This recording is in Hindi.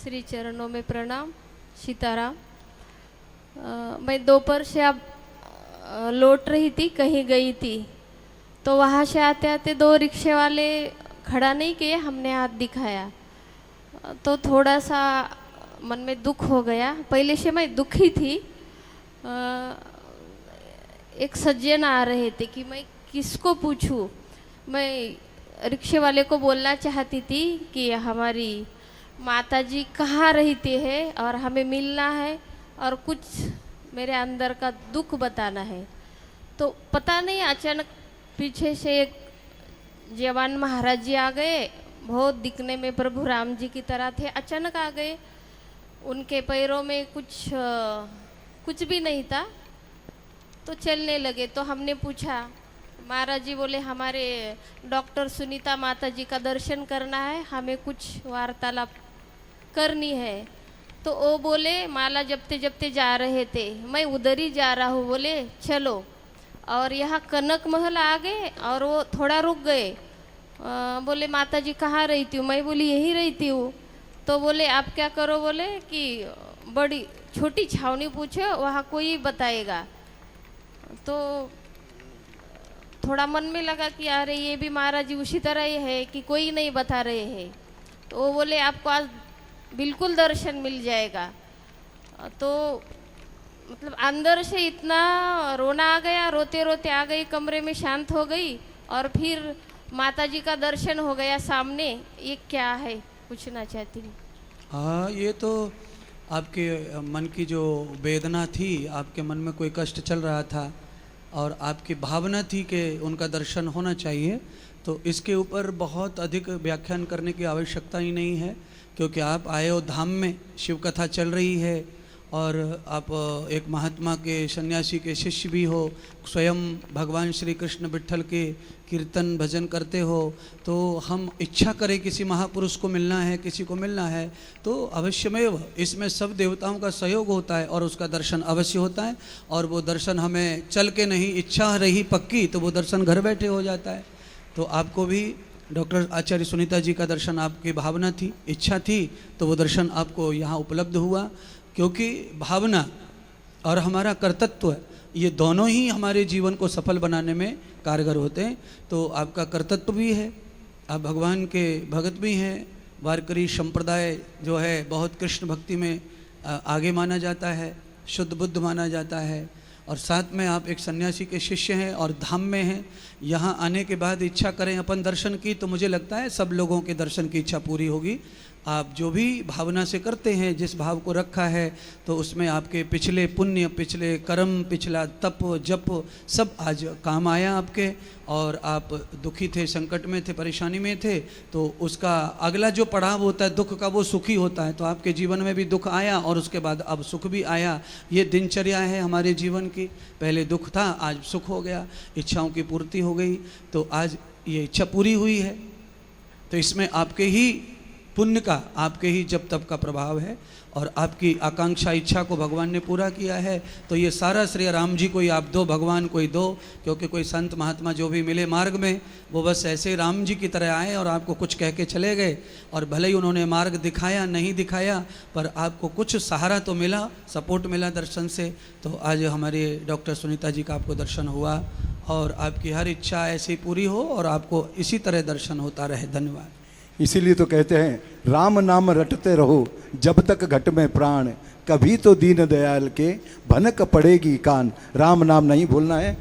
श्री चरणों में प्रणाम। सीताराम। मैं दोपहर से अब लौट रही थी, कहीं गई थी, तो वहाँ से आते आते दो रिक्शे वाले खड़ा नहीं किए, हमने हाथ दिखाया तो थोड़ा सा मन में दुख हो गया। पहले से मैं दुखी थी। एक सज्जन आ रहे थे कि मैं किसको पूछूं। मैं रिक्शे वाले को बोलना चाहती थी कि हमारी माताजी कहाँ रहती है और हमें मिलना है और कुछ मेरे अंदर का दुख बताना है। तो पता नहीं अचानक पीछे से एक जवान महाराज जी आ गए। बहुत दिखने में प्रभु राम जी की तरह थे। अचानक आ गए, उनके पैरों में कुछ भी नहीं था, तो चलने लगे। तो हमने पूछा, महाराज जी बोले हमारे डॉक्टर सुनीता माता जी का दर्शन करना है, हमें कुछ वार्तालाप करनी है। तो वो बोले माला जपते जपते जा रहे थे, मैं उधर ही जा रहा हूँ, बोले चलो। और यहाँ कनक महल आ गए और वो थोड़ा रुक गए। बोले माता जी कहाँ रहती हूँ? मैं बोली यही रहती हूँ। तो बोले आप क्या करो, बोले कि बड़ी छोटी छावनी पूछो, वहाँ कोई बताएगा। तो थोड़ा मन में लगा कि अरे ये भी महाराज जी उसी तरह ही है कि कोई नहीं बता रहे हैं। तो वो बोले आपको आज बिल्कुल दर्शन मिल जाएगा। तो मतलब अंदर से इतना रोना आ गया, रोते रोते आ गई, कमरे में शांत हो गई और फिर माता जी का दर्शन हो गया सामने। ये क्या है, पूछना चाहती हूँ। हाँ, ये तो आपके मन की जो वेदना थी, आपके मन में कोई कष्ट चल रहा था और आपकी भावना थी कि उनका दर्शन होना चाहिए, तो इसके ऊपर बहुत अधिक व्याख्यान करने की आवश्यकता ही नहीं है, क्योंकि आप आए हो धाम में, शिव कथा चल रही है और आप एक महात्मा के सन्यासी के शिष्य भी हो, स्वयं भगवान श्री कृष्ण विट्ठल के कीर्तन भजन करते हो। तो हम इच्छा करें किसी महापुरुष को मिलना है, किसी को मिलना है, तो अवश्यमेव इसमें सब देवताओं का सहयोग होता है और उसका दर्शन अवश्य होता है। और वो दर्शन हमें चल के नहीं, इच्छा रही पक्की तो वो दर्शन घर बैठे हो जाता है। तो आपको भी डॉक्टर आचार्य सुनीता जी का दर्शन, आपकी भावना थी, इच्छा थी, तो वो दर्शन आपको यहाँ उपलब्ध हुआ। क्योंकि भावना और हमारा कर्तृत्व, ये दोनों ही हमारे जीवन को सफल बनाने में कारगर होते हैं। तो आपका कर्तृत्व भी है, आप भगवान के भगत भी हैं। वारकरी संप्रदाय जो है बहुत कृष्ण भक्ति में आगे माना जाता है, शुद्ध बुद्ध माना जाता है। और साथ में आप एक सन्यासी के शिष्य हैं और धाम में हैं। यहाँ आने के बाद इच्छा करें अपन दर्शन की, तो मुझे लगता है सब लोगों के दर्शन की इच्छा पूरी होगी। आप जो भी भावना से करते हैं, जिस भाव को रखा है, तो उसमें आपके पिछले पुण्य, पिछले कर्म, पिछला तप जप सब आज काम आया आपके। और आप दुखी थे, संकट में थे, परेशानी में थे, तो उसका अगला जो पड़ाव होता है दुख का, वो सुखी होता है। तो आपके जीवन में भी दुख आया और उसके बाद अब सुख भी आया। ये दिनचर्या है हमारे जीवन की। पहले दुख था, आज सुख हो गया, इच्छाओं की पूर्ति हो गई। तो आज ये इच्छा पूरी हुई है, तो इसमें आपके ही पुण्य का, आपके ही जप तप का प्रभाव है और आपकी आकांक्षा इच्छा को भगवान ने पूरा किया है। तो ये सारा श्रेय राम जी को ही आप दो, भगवान को ही दो। क्योंकि कोई संत महात्मा जो भी मिले मार्ग में, वो बस ऐसे राम जी की तरह आए और आपको कुछ कह के चले गए। और भले ही उन्होंने मार्ग दिखाया नहीं दिखाया, पर आपको कुछ सहारा तो मिला, सपोर्ट मिला दर्शन से। तो आज हमारे डॉक्टर सुनीता जी का आपको दर्शन हुआ और आपकी हर इच्छा ऐसी पूरी हो और आपको इसी तरह दर्शन होता रहे। धन्यवाद। इसीलिए तो कहते हैं राम नाम रटते रहो जब तक घट में प्राण, कभी तो दीन दयाल के भनक पड़ेगी कान। राम नाम नहीं भूलना है।